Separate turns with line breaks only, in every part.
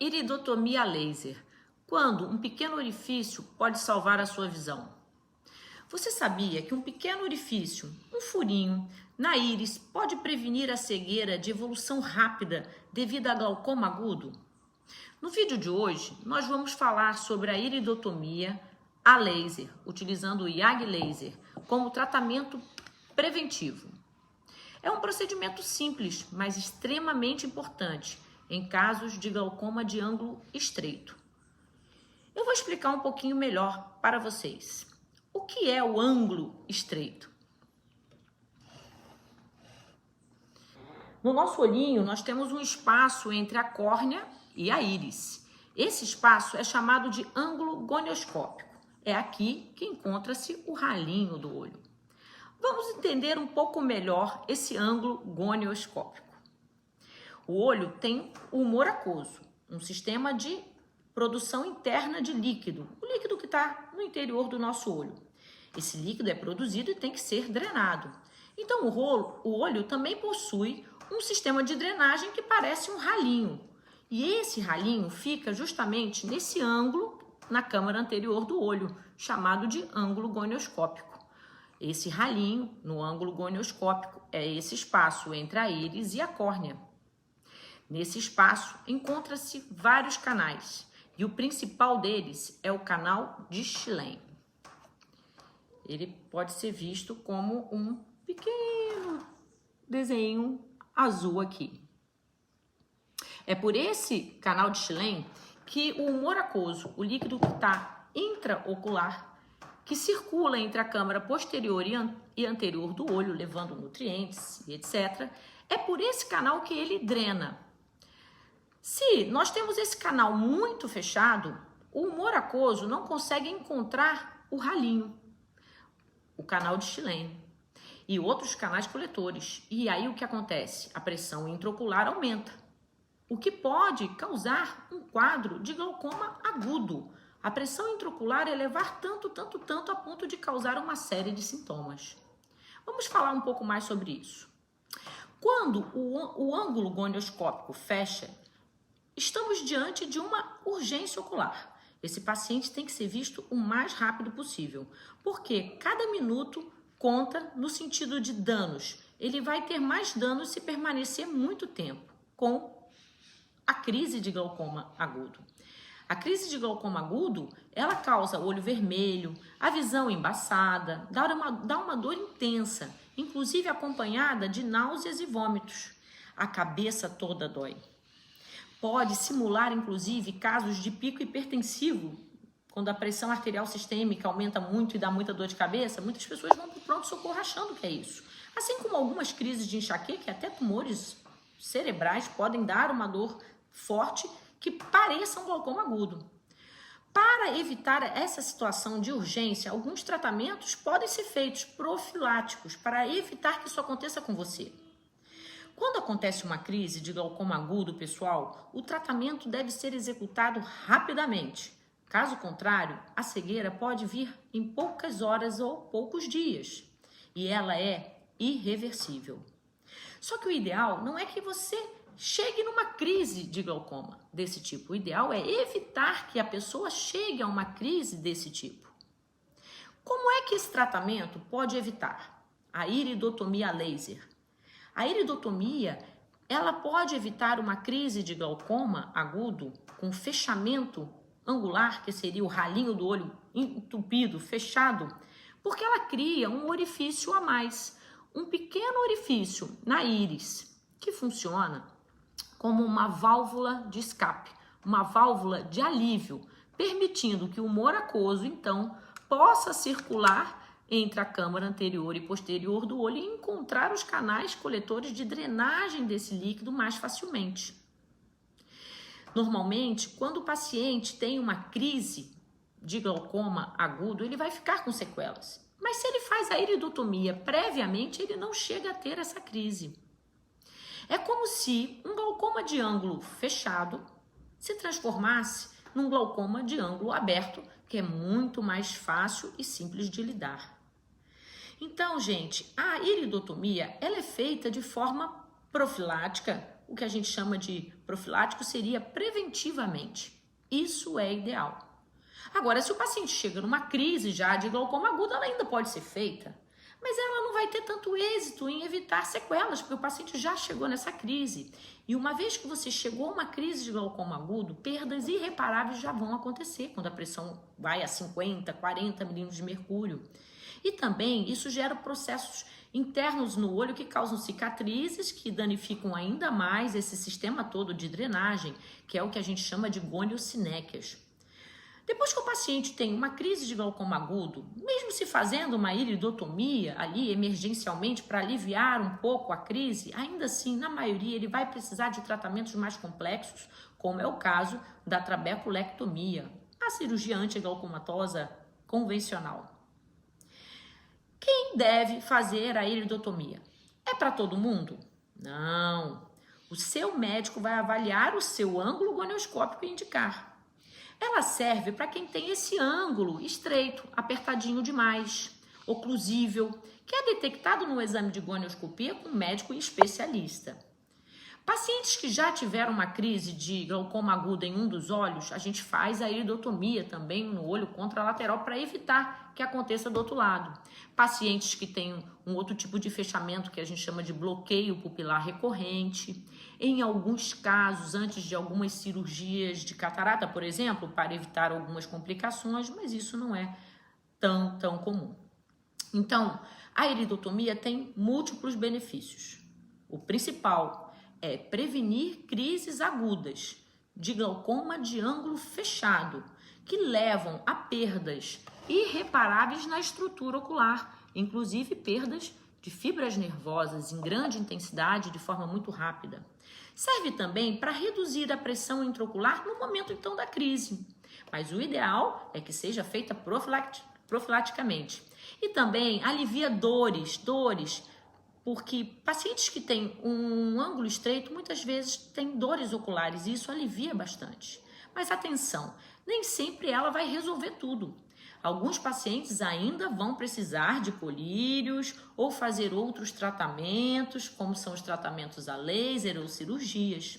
Iridotomia laser. Quando um pequeno orifício pode salvar a sua visão. Você sabia que um pequeno orifício, um furinho, na íris pode prevenir a cegueira de evolução rápida devido a glaucoma agudo? No vídeo de hoje, nós vamos falar sobre a iridotomia a laser, utilizando o YAG laser como tratamento preventivo. É um procedimento simples, mas extremamente importante em casos de glaucoma de ângulo estreito. Eu vou explicar um pouquinho melhor para vocês. O que é o ângulo estreito? No nosso olhinho, nós temos um espaço entre a córnea e a íris. Esse espaço é chamado de ângulo gonioscópico. É aqui que encontra-se o ralinho do olho. Vamos entender um pouco melhor esse ângulo gonioscópico. O olho tem o humor aquoso, um sistema de produção interna de líquido, o líquido que está no interior do nosso olho. Esse líquido é produzido e tem que ser drenado. Então, o olho também possui um sistema de drenagem que parece um ralinho. E esse ralinho fica justamente nesse ângulo, na câmara anterior do olho, chamado de ângulo gonioscópico. Esse ralinho, no ângulo gonioscópico, é esse espaço entre a íris e a córnea. Nesse espaço, encontra-se vários canais, e o principal deles é o canal de Schlemm. Ele pode ser visto como um pequeno desenho azul aqui. É por esse canal de Schlemm que o humor aquoso, o líquido que está intraocular, que circula entre a câmara posterior e anterior do olho, levando nutrientes e etc., é por esse canal que ele drena. Se nós temos esse canal muito fechado, o humor aquoso não consegue encontrar o ralinho, o canal de Schlemm e outros canais coletores. E aí o que acontece? A pressão intraocular aumenta, o que pode causar um quadro de glaucoma agudo. A pressão intraocular elevar tanto a ponto de causar uma série de sintomas. Vamos falar um pouco mais sobre isso. Quando o ângulo gonioscópico fecha, estamos diante de uma urgência ocular. Esse paciente tem que ser visto o mais rápido possível, porque cada minuto conta no sentido de danos. Ele vai ter mais danos se permanecer muito tempo com a crise de glaucoma agudo. A crise de glaucoma agudo, ela causa olho vermelho, a visão embaçada, dá uma dor intensa, inclusive acompanhada de náuseas e vômitos. A cabeça toda dói. Pode simular, inclusive, casos de pico hipertensivo, quando a pressão arterial sistêmica aumenta muito e dá muita dor de cabeça, muitas pessoas vão para o pronto-socorro achando que é isso. Assim como algumas crises de enxaqueca e até tumores cerebrais podem dar uma dor forte que pareça um glaucoma agudo. Para evitar essa situação de urgência, alguns tratamentos podem ser feitos profiláticos para evitar que isso aconteça com você. Quando acontece uma crise de glaucoma agudo, pessoal, o tratamento deve ser executado rapidamente. Caso contrário, a cegueira pode vir em poucas horas ou poucos dias, e ela é irreversível. Só que o ideal não é que você chegue numa crise de glaucoma desse tipo. O ideal é evitar que a pessoa chegue a uma crise desse tipo. Como é que esse tratamento pode evitar? A iridotomia laser. A iridotomia, ela pode evitar uma crise de glaucoma agudo com fechamento angular, que seria o ralinho do olho entupido, fechado, porque ela cria um orifício a mais, um pequeno orifício na íris, que funciona como uma válvula de escape, uma válvula de alívio, permitindo que o humor aquoso, então, possa circular entre a câmara anterior e posterior do olho e encontrar os canais coletores de drenagem desse líquido mais facilmente. Normalmente, quando o paciente tem uma crise de glaucoma agudo, ele vai ficar com sequelas. Mas se ele faz a iridotomia previamente, ele não chega a ter essa crise. É como se um glaucoma de ângulo fechado se transformasse num glaucoma de ângulo aberto, que é muito mais fácil e simples de lidar. Então, gente, a iridotomia ela é feita de forma profilática, o que a gente chama de profilático seria preventivamente. Isso é ideal. Agora, se o paciente chega numa crise já de glaucoma agudo, ela ainda pode ser feita, mas ela não vai ter tanto êxito em evitar sequelas, porque o paciente já chegou nessa crise. E uma vez que você chegou a uma crise de glaucoma agudo, perdas irreparáveis já vão acontecer quando a pressão vai a 50, 40 milímetros de mercúrio. E também isso gera processos internos no olho que causam cicatrizes, que danificam ainda mais esse sistema todo de drenagem, que é o que a gente chama de goniosinéquias. Depois que o paciente tem uma crise de glaucoma agudo, mesmo se fazendo uma iridotomia ali emergencialmente para aliviar um pouco a crise, ainda assim, na maioria, ele vai precisar de tratamentos mais complexos, como é o caso da trabeculectomia, a cirurgia antiglaucomatosa convencional. Quem deve fazer a iridotomia? É para todo mundo? Não. O seu médico vai avaliar o seu ângulo gonioscópico e indicar. Ela serve para quem tem esse ângulo estreito, apertadinho demais, oclusível, que é detectado no exame de gonioscopia com um médico especialista. Pacientes que já tiveram uma crise de glaucoma agudo em um dos olhos, a gente faz a iridotomia também no olho contralateral para evitar que aconteça do outro lado. Pacientes que têm um outro tipo de fechamento que a gente chama de bloqueio pupilar recorrente. Em alguns casos, antes de algumas cirurgias de catarata, por exemplo, para evitar algumas complicações, mas isso não é tão comum. Então, a iridotomia tem múltiplos benefícios. O principal é prevenir crises agudas de glaucoma de ângulo fechado, que levam a perdas irreparáveis na estrutura ocular, inclusive perdas de fibras nervosas em grande intensidade de forma muito rápida. Serve também para reduzir a pressão intraocular no momento então da crise, mas o ideal é que seja feita profilaticamente. E também alivia dores, porque pacientes que têm um ângulo estreito muitas vezes têm dores oculares e isso alivia bastante. Mas atenção, nem sempre ela vai resolver tudo. Alguns pacientes ainda vão precisar de colírios ou fazer outros tratamentos, como são os tratamentos a laser ou cirurgias.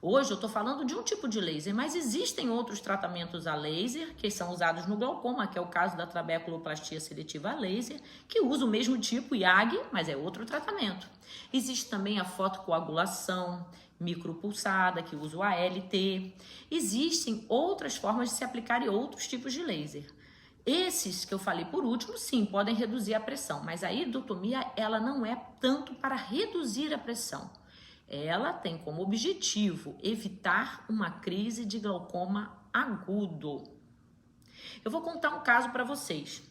Hoje eu estou falando de um tipo de laser, mas existem outros tratamentos a laser que são usados no glaucoma, que é o caso da trabeculoplastia seletiva a laser, que usa o mesmo tipo IAG, mas é outro tratamento. Existe também a fotocoagulação micropulsada, que usa o ALT. Existem outras formas de se aplicar em outros tipos de laser. Esses que eu falei por último, sim, podem reduzir a pressão, mas a iridotomia ela não é tanto para reduzir a pressão. Ela tem como objetivo evitar uma crise de glaucoma agudo. Eu vou contar um caso para vocês.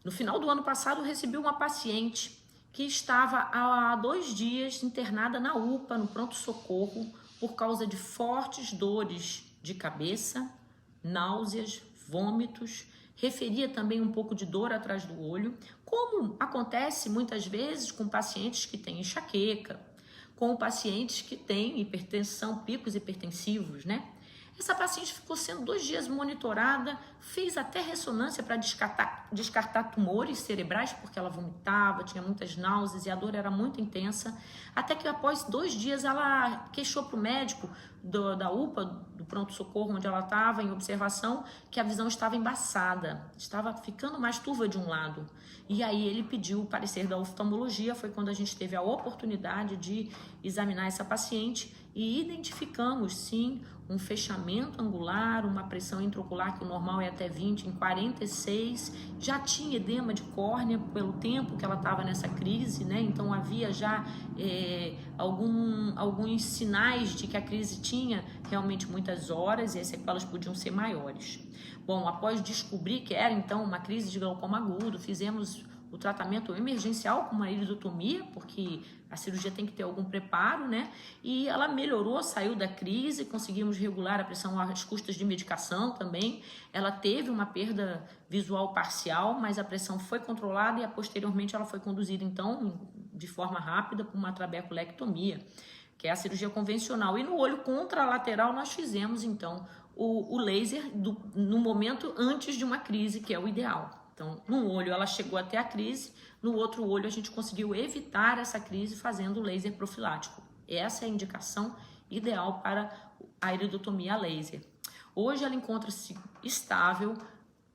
No final do ano passado, eu recebi uma paciente que estava há 2 dias internada na UPA, no pronto-socorro, por causa de fortes dores de cabeça, náuseas, vômitos, referia também um pouco de dor atrás do olho, como acontece muitas vezes com pacientes que têm enxaqueca, com pacientes que têm hipertensão, picos hipertensivos, né? Essa paciente ficou sendo 2 dias monitorada, fez até ressonância para descartar tumores cerebrais, porque ela vomitava, tinha muitas náuseas e a dor era muito intensa, até que após 2 dias ela queixou para o médico da UPA, do pronto-socorro onde ela estava em observação, que a visão estava embaçada, estava ficando mais turva de um lado. E aí ele pediu o parecer da oftalmologia, foi quando a gente teve a oportunidade de examinar essa paciente e identificamos sim um fechamento angular, uma pressão intraocular que o normal é até 20, em 46, já tinha edema de córnea pelo tempo que ela estava nessa crise, né? Então havia já alguns sinais de que a crise tinha realmente muitas horas e as sequelas podiam ser maiores. Bom, após descobrir que era então uma crise de glaucoma agudo, fizemos o tratamento emergencial com uma iridotomia, porque a cirurgia tem que ter algum preparo, né? E ela melhorou, saiu da crise, conseguimos regular a pressão às custas de medicação também. Ela teve uma perda visual parcial, mas a pressão foi controlada e posteriormente ela foi conduzida, então, de forma rápida para uma trabeculectomia, que é a cirurgia convencional. E no olho contralateral nós fizemos, então, o laser no momento antes de uma crise, que é o ideal. Então, num olho ela chegou até a crise, no outro olho a gente conseguiu evitar essa crise fazendo o laser profilático. Essa é a indicação ideal para a iridotomia a laser. Hoje ela encontra-se estável,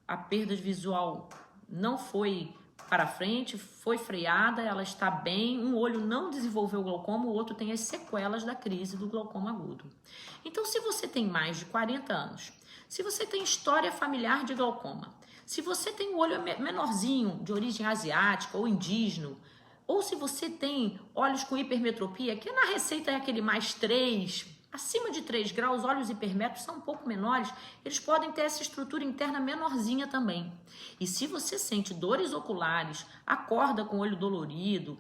a perda visual não foi para frente, foi freada, ela está bem, um olho não desenvolveu glaucoma, o outro tem as sequelas da crise do glaucoma agudo. Então, se você tem mais de 40 anos, se você tem história familiar de glaucoma, se você tem um olho menorzinho, de origem asiática ou indígena, ou se você tem olhos com hipermetropia, que na receita é aquele mais 3, acima de 3 graus, olhos hipermétropes são um pouco menores, eles podem ter essa estrutura interna menorzinha também. E se você sente dores oculares, acorda com o olho dolorido,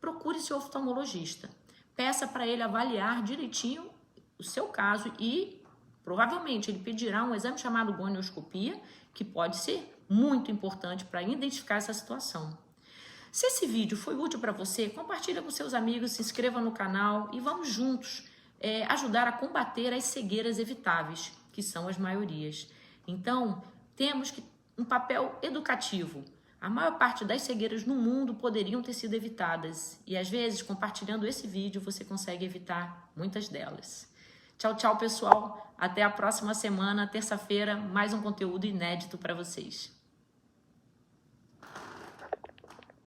procure seu oftalmologista. Peça para ele avaliar direitinho o seu caso e provavelmente ele pedirá um exame chamado gonioscopia, que pode ser muito importante para identificar essa situação. Se esse vídeo foi útil para você, compartilha com seus amigos, se inscreva no canal e vamos juntos ajudar a combater as cegueiras evitáveis, que são as maiorias. Então, temos um papel educativo. A maior parte das cegueiras no mundo poderiam ter sido evitadas e às vezes, compartilhando esse vídeo, você consegue evitar muitas delas. Tchau, tchau, pessoal. Até a próxima semana, terça-feira, mais um conteúdo inédito para vocês.